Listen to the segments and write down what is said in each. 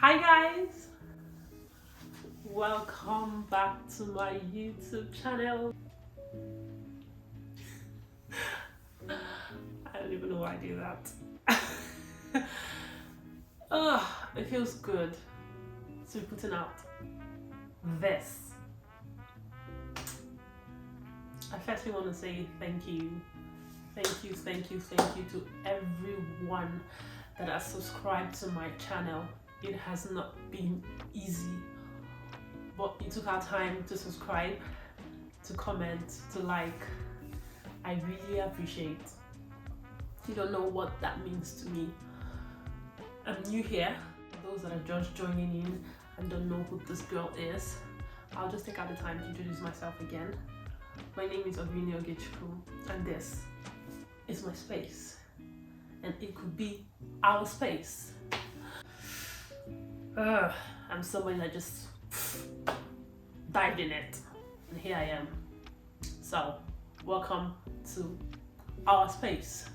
Hi guys, welcome back to my YouTube channel. I don't even know why I do that. It feels good to be putting out this. I firstly want to say thank you to everyone that has subscribed to my channel. It has not been easy, but you took our time to subscribe, to comment, to like. I really appreciate. You don't know what that means to me. I'm new here. Those that are just joining in and don't know who this girl is, I'll just take out the time to introduce myself again. My name is ZINUU, and this is my space, and it could be our space. I'm somebody that just dived in it, and here I am. So, welcome to our space,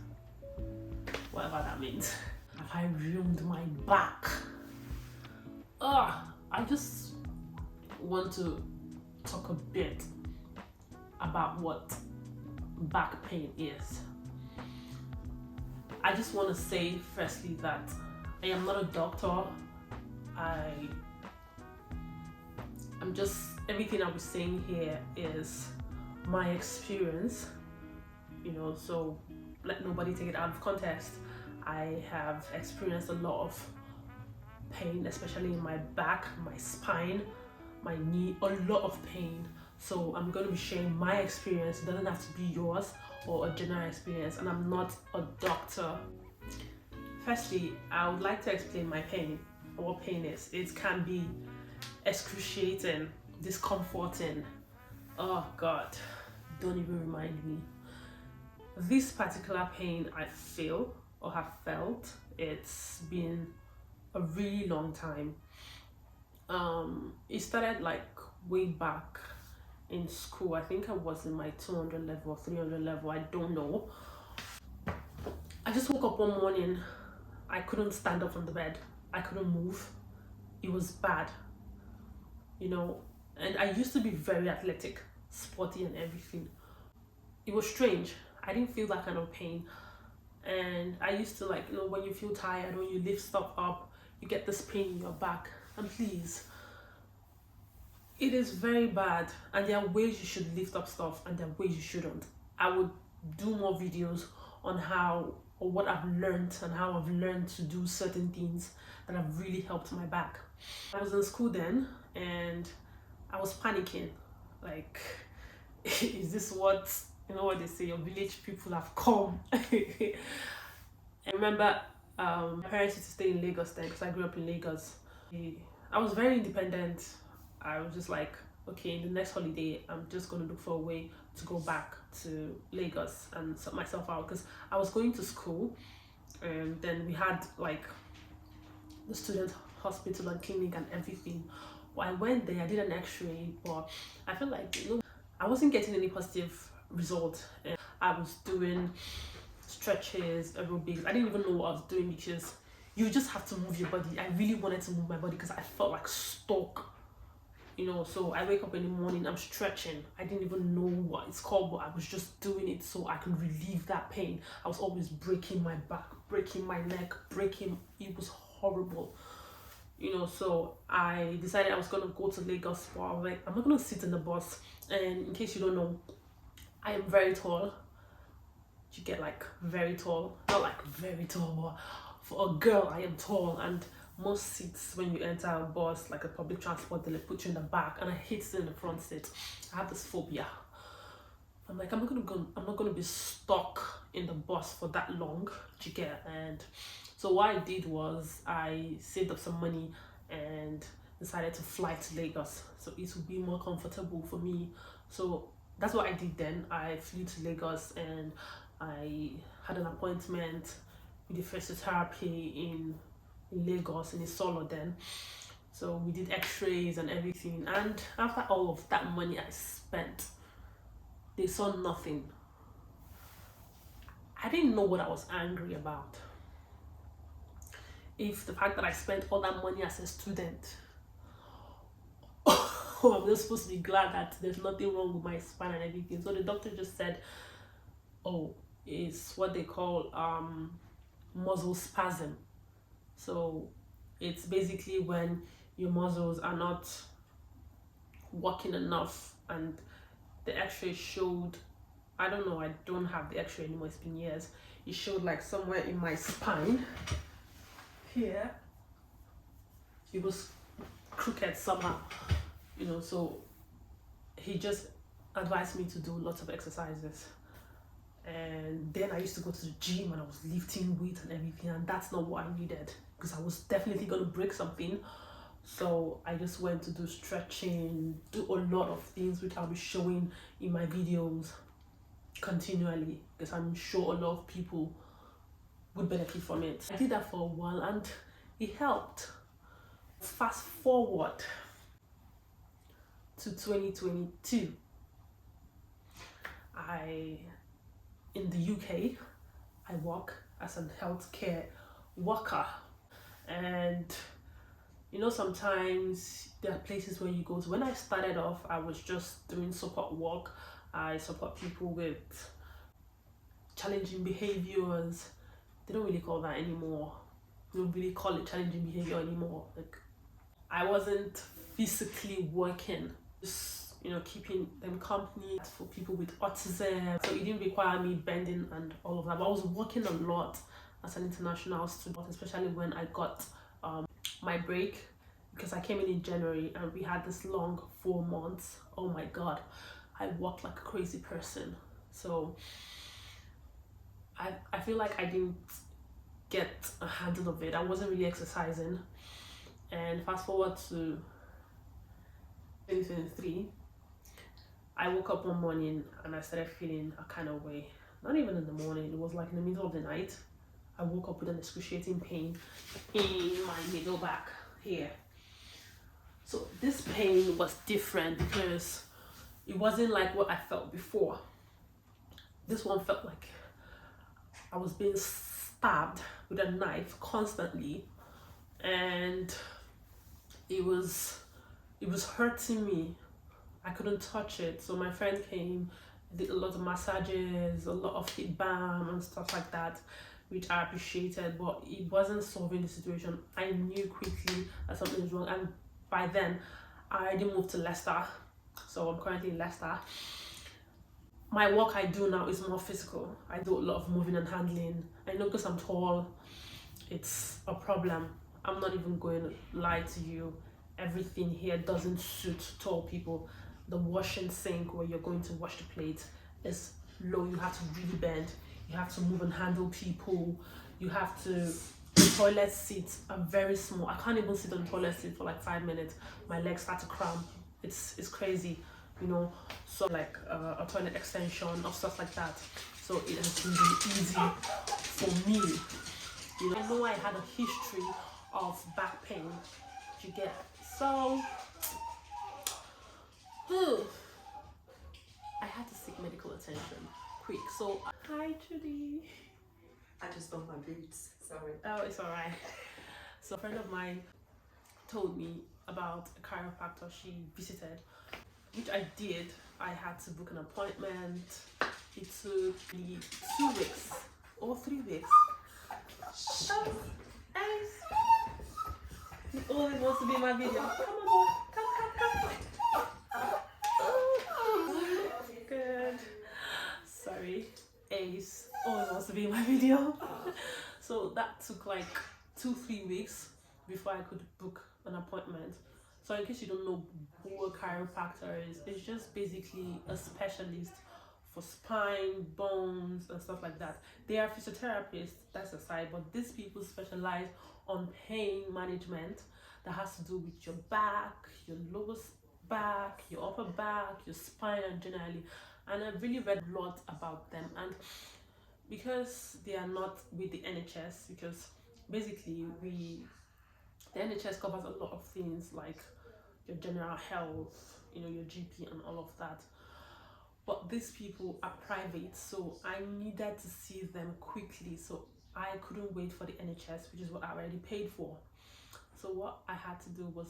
whatever that means. Have I ruined my back? I just want to talk a bit about what back pain is. I just want to say firstly that I am not a doctor. I'm just, everything I was saying here is my experience, so let nobody take it out of context. I have experienced a lot of pain, especially in my back, my spine, my knee, a lot of pain. So I'm going to be sharing my experience. It doesn't have to be yours or a general experience, and I'm not a doctor. Firstly, I would like to explain my pain, what pain is. It can be excruciating, discomforting. Oh God, don't even remind me. This particular pain I feel or have felt, it's been a really long time. It started like way back in school. I think I was in my 200 level or 300 level, I don't know. I just woke up one morning, I couldn't stand up from the bed, I couldn't move. It was bad, and I used to be very athletic, sporty and everything. It was strange. I didn't feel that kind of pain. And I used to when you feel tired, when you lift stuff up, you get this pain in your back. And please, it is very bad, and there are ways you should lift up stuff and there are ways you shouldn't. I would do more videos on how or what I've learned and how I've learned to do certain things that have really helped my back. I was in school then and I was panicking, like, is this what what they say, your village people have come? I remember my parents used to stay in Lagos then, because I grew up in Lagos. I was very independent. I was just like, okay, in the next holiday I'm just going to look for a way to go back to Lagos and sort myself out, because I was going to school, and then we had like the student hospital and clinic and everything. Well, I went there, I did an x-ray, but I felt like I wasn't getting any positive result. And I was doing stretches, aerobics. I didn't even know what I was doing, because you just have to move your body. I really wanted to move my body because I felt like stuck, so I wake up in the morning, I'm stretching. I didn't even know what it's called, but I was just doing it so I could relieve that pain. I was always breaking my back, breaking my neck, it was horrible. So I decided I was gonna go to Lagos, but I was like, I'm not gonna sit in the bus. And in case you don't know, I am very tall. You get like very tall, not like very tall, but for a girl I am tall. And most seats when you enter a bus, like a public transport, they'll put you in the back, and I hate sitting in the front seat. I have this phobia. I'm like, I'm not gonna be stuck in the bus for that long. You get? And so what I did was I saved up some money and decided to fly to Lagos, so it would be more comfortable for me. So that's what I did then. I flew to Lagos and I had an appointment with the physiotherapy in Lagos, in Isolo then. So we did x-rays and everything, and after all of that money I spent, they saw nothing. I didn't know what I was angry about. if the fact that I spent all that money as a student, oh, I'm just supposed to be glad that there's nothing wrong with my spine and everything. So the doctor just said, oh, it's what they call muscle spasm. So it's basically when your muscles are not working enough, and the x-ray showed, I don't know, I don't have the x-ray anymore, it's been years. It showed like somewhere in my spine here, it was crooked somehow, you know. So he just advised me to do lots of exercises. And then I used to go to the gym and I was lifting weights and everything, and that's not what I needed, because I was definitely going to break something. So I just went to do stretching, do a lot of things which I'll be showing in my videos continually, because I'm sure a lot of people would benefit from it. I did that for a while and it helped. Fast forward to 2022, in the UK, I work as a healthcare worker, and you know, sometimes there are places where you go to. When I started off, I was just doing support work. I support people with challenging behaviors. They don't really call that anymore. They don't really call it challenging behavior anymore. Like, I wasn't physically working, just, you know, keeping them company for people with autism. So it didn't require me bending and all of that. But I was working a lot as an international student, especially when I got my break, because I came in January and we had this long 4 months. Oh my god, I worked like a crazy person. So I feel like I didn't get a handle of it. I wasn't really exercising. And fast forward to 2023, I woke up one morning and I started feeling a kind of way. Not even in the morning, it was like in the middle of the night. I woke up with an excruciating pain in my middle back here. So this pain was different because it wasn't like what I felt before. This one felt like I was being stabbed with a knife constantly, and it was hurting me. I couldn't touch it. So my friend came, did a lot of massages, a lot of heat balm and stuff like that, which I appreciated, but it wasn't solving the situation. I knew quickly that something was wrong, and by then I already moved to Leicester. So I'm currently in Leicester. My work I do now is more physical. I do a lot of moving and handling. I know because I'm tall, it's a problem. I'm not even going to lie to you. Everything here doesn't suit tall people. The washing sink where you're going to wash the plate is low. You have to really bend. You have to move and handle people. You have to, the toilet seats are very small. I can't even sit on the toilet seat for like 5 minutes. My legs start to cramp. It's crazy, you know. So like a toilet extension or stuff like that. So it has been really easy for me. You know, I know I had a history of back pain. You get so. I had to seek medical attention quick. So hi Judy. I just bumped my boots, sorry. Oh, it's alright. So a friend of mine told me about a chiropractor she visited, which I did. I had to book an appointment. It took me 2 weeks or 3 weeks. Oh, Ace. He always wants to be in my video. Come on, boy. Come. Oh, good. Sorry. Ace always wants to be in my video. So that took like 2-3 weeks before I could book an appointment. So in case you don't know who a chiropractor is, it's just basically a specialist for spine, bones and stuff like that. They are physiotherapists, that's aside, but these people specialize on pain management that has to do with your back, your lower back, your upper back, your spine and generally. And I've really read a lot about them, and because they are not with the NHS, because basically the NHS covers a lot of things like your general health, you know, your GP and all of that. But these people are private, so I needed to see them quickly. So I couldn't wait for the NHS, which is what I already paid for. So what I had to do was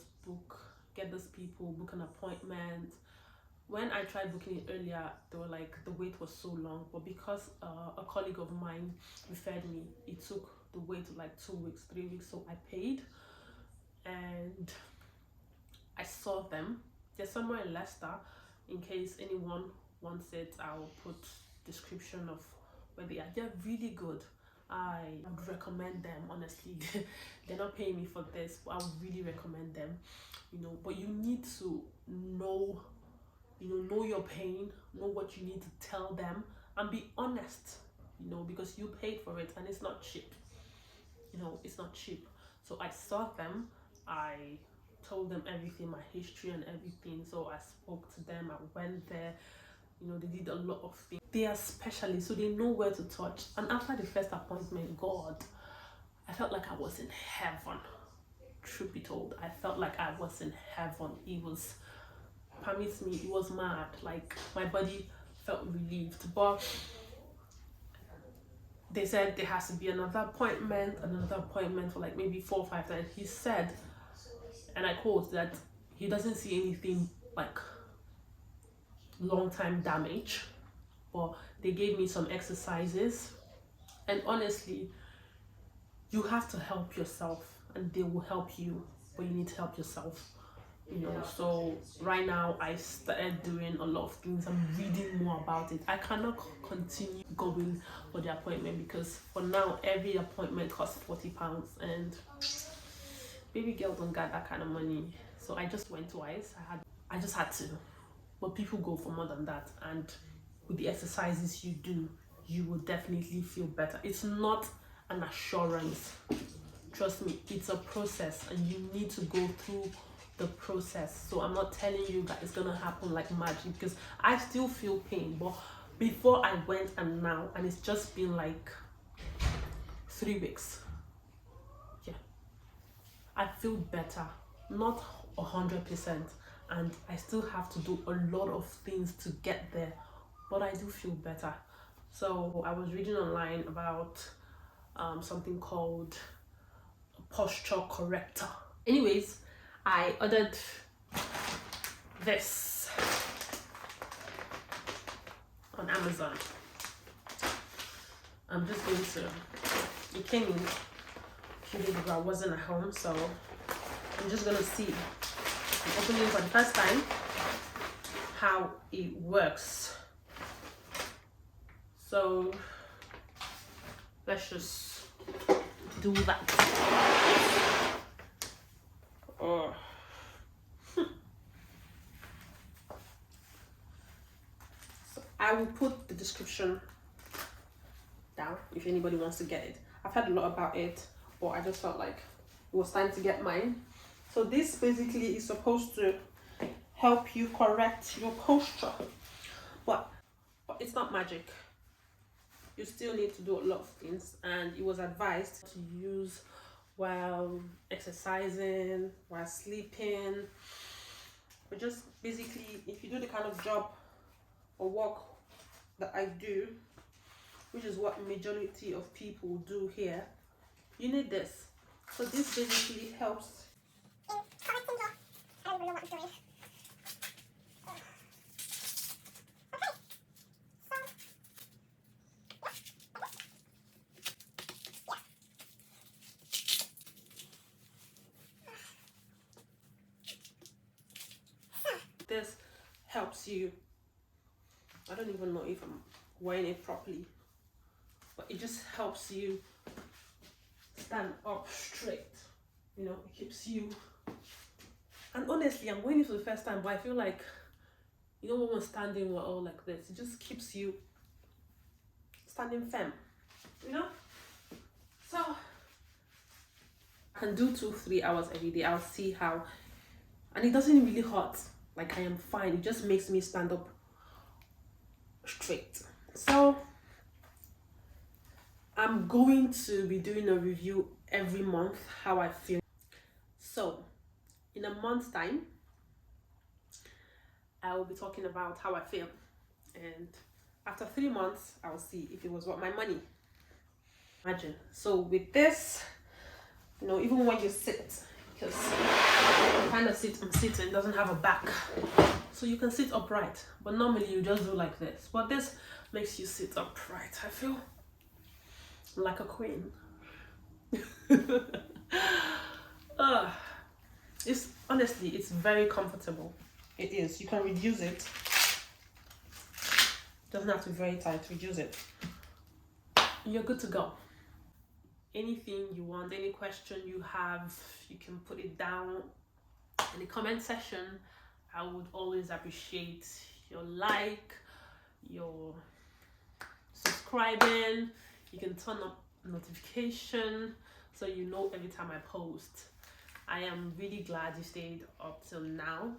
get those people, book an appointment. When I tried booking it earlier, they were like, the wait was so long. But because a colleague of mine referred me, it took the wait to like 2 weeks, 3 weeks. So I paid and I saw them. They're somewhere in Leicester. In case anyone wants it, I'll put description of where they are. They're really good. I would recommend them, honestly. They're not paying me for this, but I would really recommend them, you know. But you need to know, know your pain, know what you need to tell them, and be honest, you know, because you paid for it and it's not cheap. You know, it's not cheap. So I saw them, I told them everything, my history and everything. So I spoke to them, I went there, you know, they did a lot of things. They are specialists, so they know where to touch. And after the first appointment, God, I felt like I was in heaven. Truth be told, I felt like I was in heaven. It was, permits me, it was mad. Like, my body felt relieved. But they said there has to be another appointment for like maybe 4 or 5 times. He said, and I quote, that he doesn't see anything like long time damage, but they gave me some exercises. And honestly, you have to help yourself and they will help you, but you need to help yourself, you know. So right now I started doing a lot of things. I'm reading more about it. I cannot continue going for the appointment because for now every appointment costs £40, and baby girl don't got that kind of money. So I just went twice. I just had to. But people go for more than that, and with the exercises you do, you will definitely feel better. It's not an assurance. Trust me, it's a process and you need to go through the process. So I'm not telling you that it's gonna happen like magic, because I still feel pain. But before I went and now, and it's just been like 3 weeks, yeah, I feel better. Not 100%, and I still have to do a lot of things to get there, but I do feel better. So I was reading online about something called posture corrector. Anyways, I ordered this on Amazon. I'm just going to, it came in a few days ago. I wasn't at home, so I'm just gonna see, I'm opening for the first time, how it works. So let's just do that. Oh. So I will put the description down if anybody wants to get it. I've heard a lot about it, but I just felt like it was time to get mine. So this basically is supposed to help you correct your posture, but it's not magic. You still need to do a lot of things, and it was advised to use while exercising, while sleeping. But just basically, if you do the kind of job or work that I do, which is what majority of people do here, you need this. So this basically helps in correcting your, I don't even know what I'm doing. This helps you, I don't even know if I'm wearing it properly, but it just helps you stand up straight, you know. It keeps you, and honestly, I'm wearing it for the first time, but I feel like, you know, when we're standing, we're all like this. It just keeps you standing firm, you know. So I can do 2-3 hours every day. I'll see how, and it doesn't really hurt. Like, I am fine. It just makes me stand up straight. So I'm going to be doing a review every month how I feel. So in a month's time, I will be talking about how I feel, and after 3 months, I will see if it was worth my money. Imagine. So with this, you know, even when you sit, because the kind of sit I'm sitting doesn't have a back, so you can sit upright, but normally you just do like this, but this makes you sit upright. I feel like a queen. It's honestly, it's very comfortable. It is. You can reduce it. Doesn't have to be very tight. Reduce it. You're good to go. Anything you want, any question you have, you can put it down in the comment section. I would always appreciate your like, your subscribing. You can turn up notification so you know every time I post. I am really glad you stayed up till now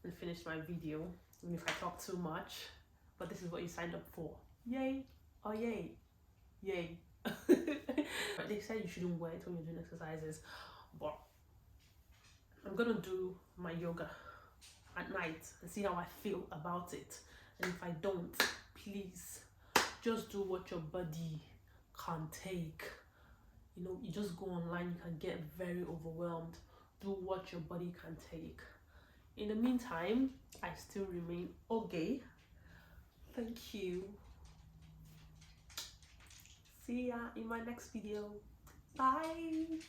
and finished my video, even if I talk too much, but this is what you signed up for. Yay or yay? Yay. They said you shouldn't wear it when you're doing exercises, but I'm gonna do my yoga at night and see how I feel about it. And if I don't, please just do what your body can take. You know, you just go online, you can get very overwhelmed. Do what your body can take. In the meantime, I still remain okay. Thank you. See ya in my next video. Bye.